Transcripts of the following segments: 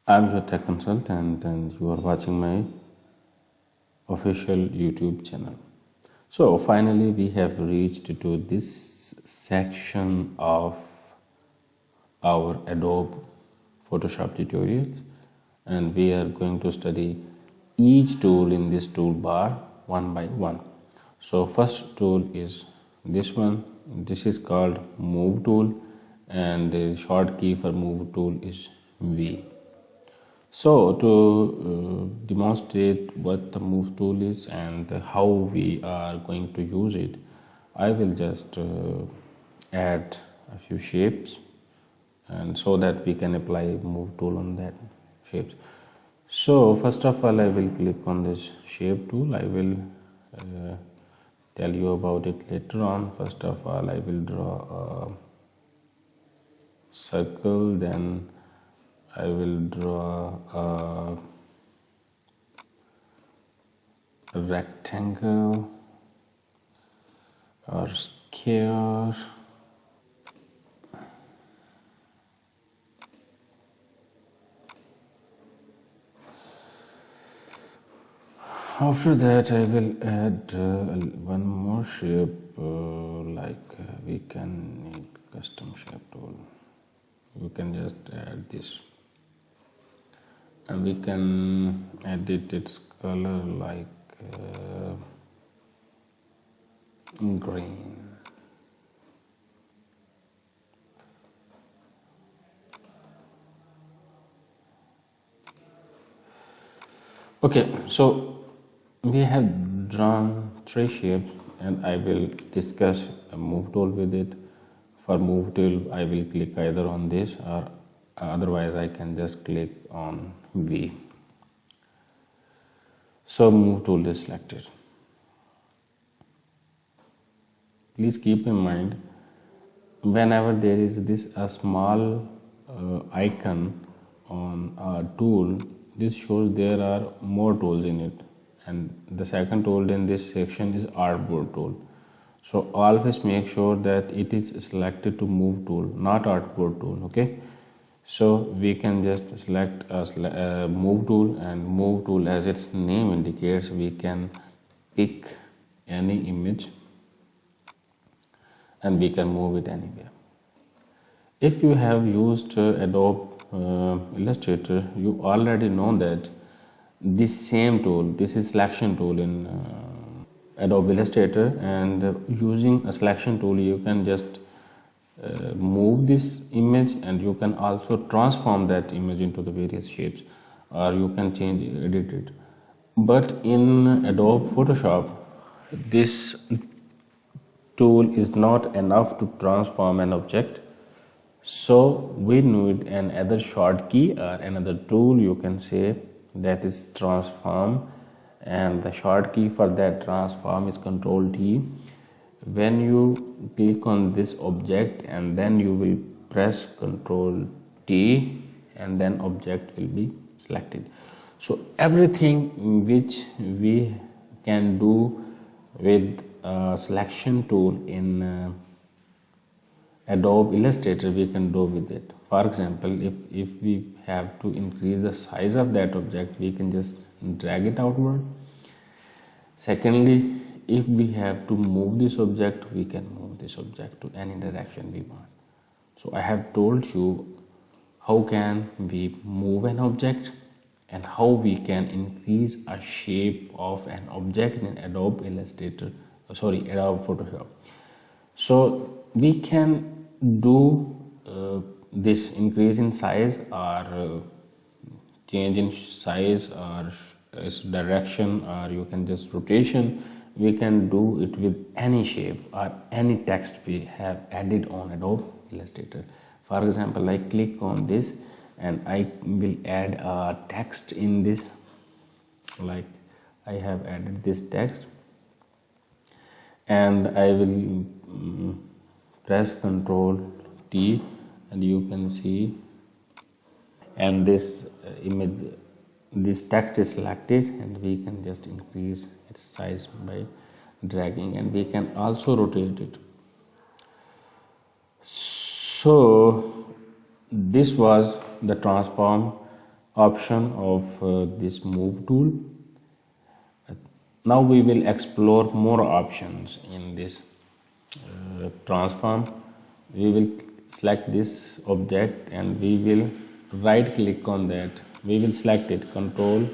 I'm your tech consultant and you are watching my official YouTube channel. So finally we have reached to this section of our Adobe Photoshop tutorials, and we are going to study each tool in this toolbar one by one. So first tool is this one. This is called Move tool, and the short key for Move tool is V. So to demonstrate what the Move tool is and how we are going to use it, I will just add a few shapes, and so that we can apply Move tool on that shapes. So first of all, I will click on this shape tool. I will tell you about it later on. First of all, I will draw a circle, then I will draw a rectangle or square. After that, I will add one more shape, we can need custom shape tool. You can just add this, and we can edit its color like green. Okay, so we have drawn three shapes, and I will discuss a Move tool with it. For Move tool, I will click either on this, or otherwise I can just click on V. So Move tool is selected. Please keep in mind, whenever there is this a small icon on a tool, this shows there are more tools in it, and the second tool in this section is artboard tool. So always make sure that it is selected to Move tool, not artboard tool. Okay, so we can just select a Move tool, and Move tool, as its name indicates, we can pick any image and we can move it anywhere. If you have used Adobe Illustrator, you already know that this same tool, this is selection tool in Adobe Illustrator, and using a selection tool you can just move this image, and you can also transform that image into the various shapes, or you can edit it. But in Adobe Photoshop, this tool is not enough to transform an object, so we need another short key or another tool, you can say, that is transform, and the short key for that transform is Ctrl T. When you click on this object, and then you will press Ctrl T, and then object will be selected. So everything which we can do with a selection tool in Adobe Illustrator, we can do with it. For example, if we have to increase the size of that object, we can just drag it outward. Secondly, if we have to move this object, we can move this object to any direction we want. So I have told you how can we move an object and how we can increase a shape of an object in Adobe Illustrator, Adobe Photoshop. So we can do this increase in size, or change in size, or direction, or you can just rotation. We can do it with any shape or any text we have added on Adobe Illustrator. For example, I click on this and I will add a text in this, like I have added this text, and I will press Ctrl T, and you can see, and this image, this text is selected, and we can just increase its size by dragging, and we can also rotate it. So this was the transform option of this move tool. Now we will explore more options in this transform. We will select this object and we will right click on that. We will select it, Control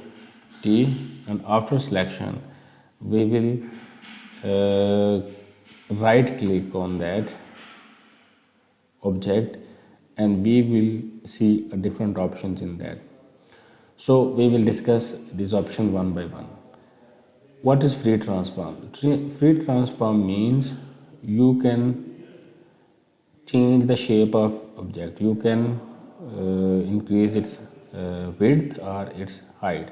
T, and after selection we will right click on that object and we will see different options in that. So we will discuss these options one by one. What is free transform? Free transform means you can change the shape of object. You can increase its width or its height.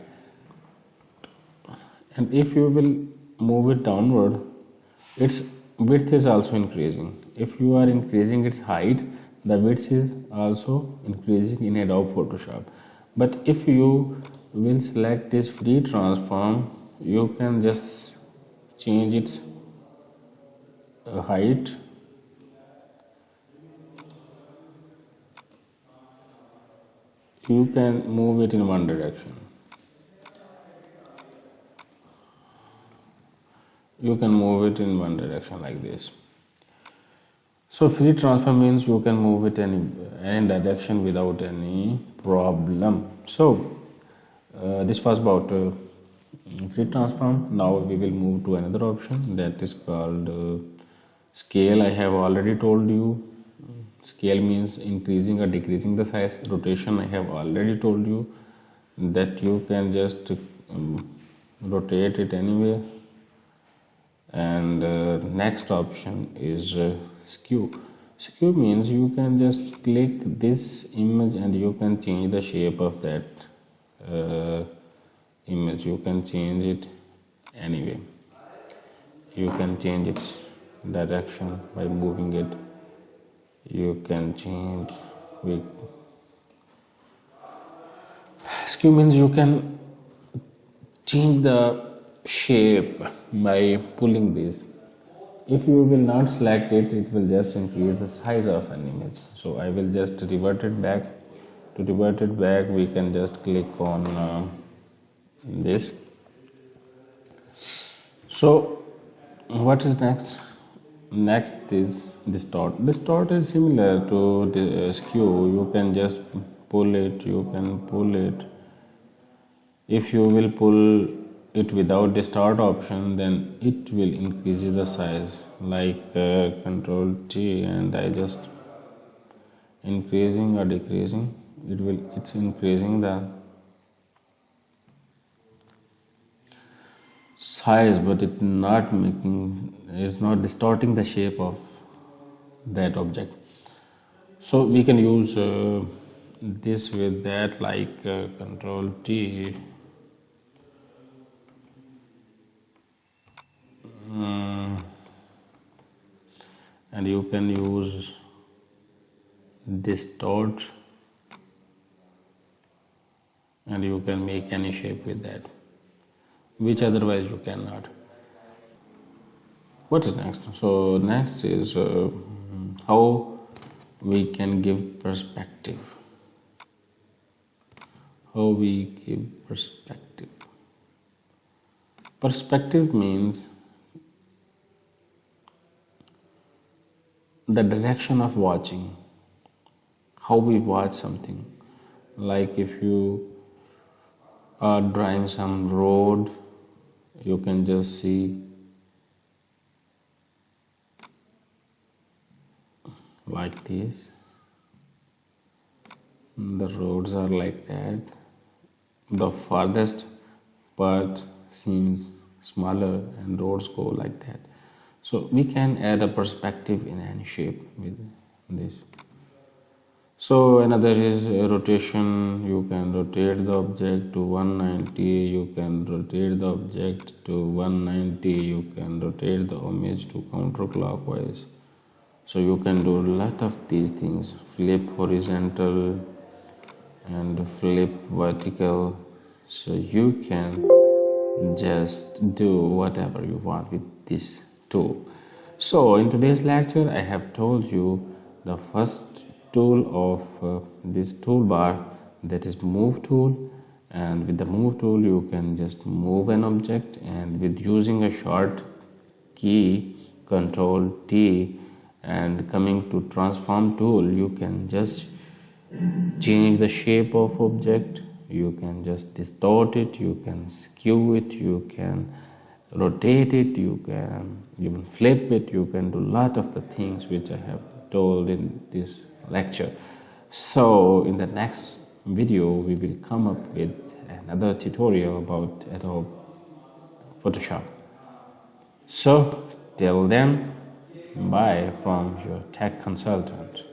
And if you will move it downward, its width is also increasing. If you are increasing its height, the width is also increasing in Adobe Photoshop. But if you will select this free transform, you can just change its height. You can move it in one direction. You can move it in one direction like this. So free transform means you can move it any direction without any problem. So this was about free transform. Now we will move to another option that is called scale. I have already told you. Scale means increasing or decreasing the size. Rotation, I have already told you that you can just rotate it anywhere. And next option is skew. Skew means you can just click this image and you can change the shape of that image. You can change it anyway. You can change its direction by moving it. You can change with skew means you can change the shape by pulling this. If you will not select it, it will just increase the size of an image. So I will just revert it back. To revert it back, we can just click on this. So what is next? Next is distort. Distort is similar to the skew. You can just pull it. You can pull it. If you will pull it without distort option, then it will increase the size, like Control T, and I just increasing or decreasing. It's increasing the size, but it's not distorting the shape of that object. So we can use this with that, like Control T. And you can use distort, and you can make any shape with that, which otherwise you cannot. What is next? So next is how we can give perspective. How we give perspective. Perspective means the direction of watching, how we watch something. Like if you are drawing some road, you can just see like this. The roads are like that. The farthest part seems smaller and roads go like that. So we can add a perspective in any shape with this. So another is rotation. You can rotate the object to 190. You can rotate the object to 190. You can rotate the image to counterclockwise. So you can do a lot of these things. Flip horizontal and flip vertical. So you can just do whatever you want with this tool. So in today's lecture, I have told you the first tool of this toolbar, that is move tool, and with the move tool you can just move an object, and with using a short key Control T and coming to transform tool, you can just change the shape of object, you can just distort it, you can skew it, you can rotate it, you can even flip it, you can do a lot of the things which I have told in this lecture. So in the next video we will come up with another tutorial about Adobe Photoshop. So till then, bye from your tech consultant.